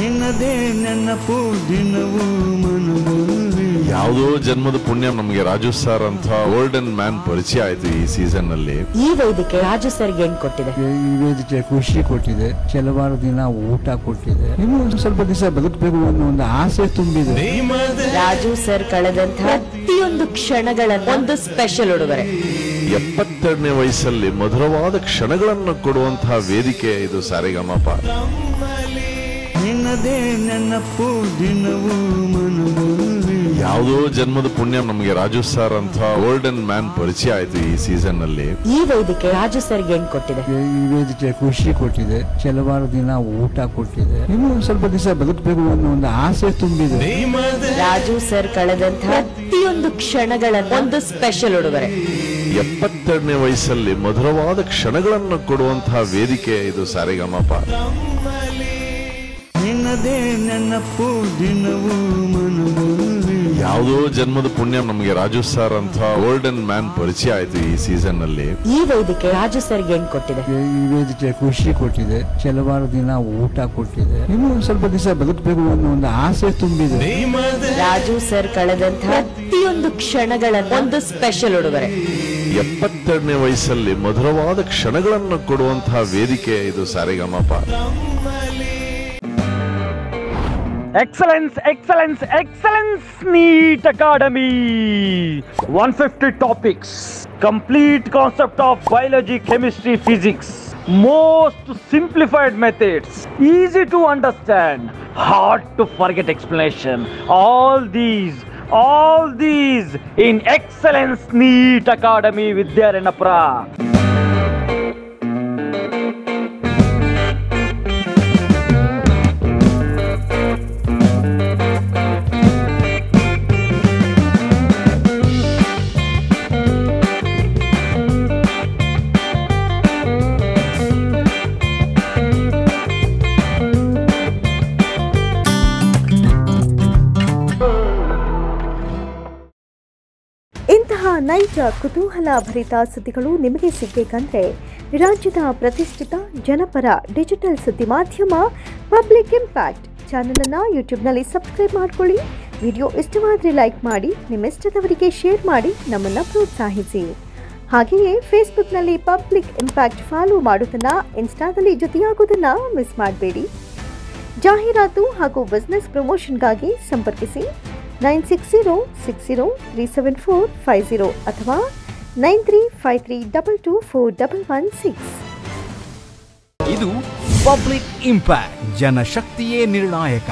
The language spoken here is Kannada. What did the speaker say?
ನಿನ್ನದೇ ನೆನಪು ದಿನವೂ ಮನದಲ್ಲಿ. ಯಾವುದೋ ಜನ್ಮದ ಪುಣ್ಯ ನಮಗೆ ರಾಜು ಸರ್ ಅಂತ ಗೋಲ್ಡನ್ ಮ್ಯಾನ್ ಪರಿಚಯ ಆಯ್ತು ಈ ಸೀಸನ್ ನಲ್ಲಿ. ಈ ವೇದಿಕೆ ರಾಜು ಸರ್ ಏನ್ ಕೊಟ್ಟಿದೆ? ಈ ವೇದಿಕೆ ಖುಷಿ ಕೊಟ್ಟಿದೆ, ಕೆಲವಾರು ದಿನ ಊಟ ಕೊಟ್ಟಿದೆ, ಇನ್ನು ಒಂದು ಸ್ವಲ್ಪ ದಿವಸ ಬದುಕಬೇಕು ಅನ್ನೋ ಒಂದು ಆಸೆ ತುಂಬಿದೆ. ರಾಜು ಸರ್ ಕಳೆದಂತಹ ಪ್ರತಿಯೊಂದು ಕ್ಷಣಗಳನ್ನು ಒಂದು ಸ್ಪೆಷಲ್ ಉಡುಗೊರೆ. 72ನೇ ವಯಸ್ಸಲ್ಲಿ ಮಧುರವಾದ ಕ್ಷಣಗಳನ್ನು ಕೊಡುವಂತಹ ವೇದಿಕೆ ಇದು ಸಾರೆಗಮಪ. ನಿನ್ನದೇ ನೆನಪು ದಿನವೂ ಮನದಲ್ಲಿ. ಯಾವುದೋ ಜನ್ಮದ ಪುಣ್ಯ ನಮಗೆ ರಾಜು ಸರ್ ಅಂತ ಗೋಲ್ಡನ್ ಮ್ಯಾನ್ ಪರಿಚಯ ಆಯ್ತು ಈ ಸೀಸನ್ ನಲ್ಲಿ. ಈ ವೇದಿಕೆ ರಾಜು ಸರ್ ಏನ್ ಕೊಟ್ಟಿದೆ? ಈ ವೇದಿಕೆ ಖುಷಿ ಕೊಟ್ಟಿದೆ, ಕೆಲವಾರು ದಿನ ಊಟ ಕೊಟ್ಟಿದೆ, ಇನ್ನು ಒಂದು ಸ್ವಲ್ಪ ದಿವಸ ಬದುಕಬೇಕು ಅನ್ನೋ ಒಂದು ಆಸೆ ತುಂಬಿದೆ. ರಾಜು ಸರ್ ಕಳೆದಂತಹ ಪ್ರತಿಯೊಂದು ಕ್ಷಣಗಳನ್ನು ಒಂದು ಸ್ಪೆಷಲ್ ಉಡುಗೊರೆ. 72ನೇ ವಯಸ್ಸಲ್ಲಿ ಮಧುರವಾದ ಕ್ಷಣಗಳನ್ನು ಕೊಡುವಂತಹ ವೇದಿಕೆ ಇದು ಸಾರೆಗಮಪ. ನಿನ್ನದೇ ನೆನಪು ದಿನವೂ ಮನದಲ್ಲಿ. ಯಾವುದೋ ಜನ್ಮದ ಪುಣ್ಯ ನಮಗೆ ರಾಜು ಸರ್ ಅಂತ ಗೋಲ್ಡನ್ ಮ್ಯಾನ್ ಪರಿಚಯ ಆಯ್ತು ಈ ಸೀಸನ್ ನಲ್ಲಿ. ಈ ವೇದಿಕೆ ರಾಜು ಸರ್ ಏನ್ ಕೊಟ್ಟಿದೆ? ಈ ವೇದಿಕೆ ಖುಷಿ ಕೊಟ್ಟಿದೆ, ಕೆಲವಾರು ದಿನ ಊಟ ಕೊಟ್ಟಿದೆ, ಇನ್ನು ಒಂದು ಸ್ವಲ್ಪ ದಿವಸ ಬದುಕಬೇಕು ಅನ್ನೋ ಒಂದು ಆಸೆ ತುಂಬಿದೆ. ರಾಜು ಸರ್ ಕಳೆದಂತಹ ಪ್ರತಿಯೊಂದು ಕ್ಷಣಗಳನ್ನು ಒಂದು ಸ್ಪೆಷಲ್ ಉಡುಗೊರೆ. 72ನೇ ವಯಸ್ಸಲ್ಲಿ ಮಧುರವಾದ ಕ್ಷಣಗಳನ್ನು ಕೊಡುವಂತಹ ವೇದಿಕೆ ಇದು Saregamapa. Excellence, excellence, excellence, NEET Academy. 150 topics, complete concept of biology, chemistry, physics. Most simplified methods, easy to understand, hard to forget explanation. All these in Excellence NEET Academy Vidya Renapura. ಇಂತಹ ನೈಜ ಕುತೂಹಲ ಭರಿತ ಸುದ್ದಿಗಳು ನಿಮಗೆ ಸಿಗಬೇಕಂದ್ರೆ ರಾಜ್ಯದ ಪ್ರತಿಷ್ಠಿತ ಜನಪರ ಡಿಜಿಟಲ್ ಸುದ್ದಿ ಮಾಧ್ಯಮ ಪಬ್ಲಿಕ್ ಇಂಪ್ಯಾಕ್ಟ್ ಚಾನೆಲ್ ಅನ್ನು ಯೂಟ್ಯೂಬ್ನಲ್ಲಿ ಸಬ್ಸ್ಕ್ರೈಬ್ ಮಾಡ್ಕೊಳ್ಳಿ. ವಿಡಿಯೋ ಇಷ್ಟವಾದರೆ ಲೈಕ್ ಮಾಡಿ, ನಿಮ್ಮ ಇಷ್ಟದವರಿಗೆ ಶೇರ್ ಮಾಡಿ ನಮ್ಮನ್ನು ಪ್ರೋತ್ಸಾಹಿಸಿ. ಹಾಗೆಯೇ ಫೇಸ್ಬುಕ್ನಲ್ಲಿ ಪಬ್ಲಿಕ್ ಇಂಪ್ಯಾಕ್ಟ್ ಫಾಲೋ ಮಾಡೋದನ್ನು, ಇನ್ಸ್ಟಾದಲ್ಲಿ ಜೊತೆಯಾಗೋದನ್ನು ಮಿಸ್ ಮಾಡಬೇಡಿ. ಜಾಹೀರಾತು ಹಾಗೂ ಬಿಸ್ನೆಸ್ ಪ್ರಮೋಷನ್ಗಾಗಿ ಸಂಪರ್ಕಿಸಿ 9606037450 ಅಥವಾ 9353224116. ಇದು ಪಬ್ಲಿಕ್ ಇಂಪ್ಯಾಕ್ಟ್, ಜನಶಕ್ತಿಯೇ ನಿರ್ಣಾಯಕ.